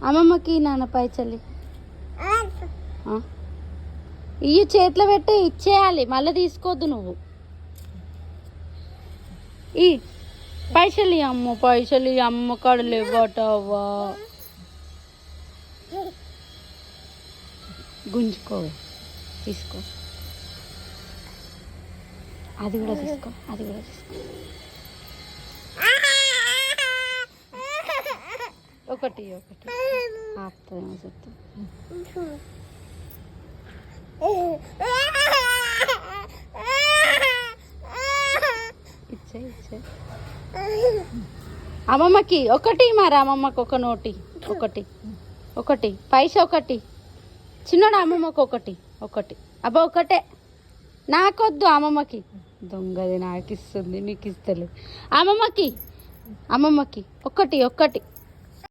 అమ్మమ్మకి నాన్న పైసలు ఇవి చేతిలో పెట్టి ఇచ్చేయాలి, మళ్ళీ తీసుకోవద్దు నువ్వు. ఈ పైసలు అమ్మ, పైసలు అమ్మ కాడ లేవటవ్వా. గుంజుకో, తీసుకో, అది కూడా తీసుకో, అది కూడా తీసుకో. ఒకటి ఒకటి చెప్తా. ఇచ్చే ఇచ్చే అమ్మమ్మకి ఒకటి, మరి అమ్మమ్మకి ఒక నోటి, ఒకటి ఒకటి పైసా, ఒకటి చిన్నోడు అమ్మమ్మకి ఒకటి ఒకటి. అబ్బా ఒకటే, నాకొద్దు అమ్మమ్మకి. దొంగది నాకు ఇస్తుంది, నీకు ఇస్తలేదు. అమ్మమ్మకి, అమ్మమ్మకి ఒకటి ఒకటి.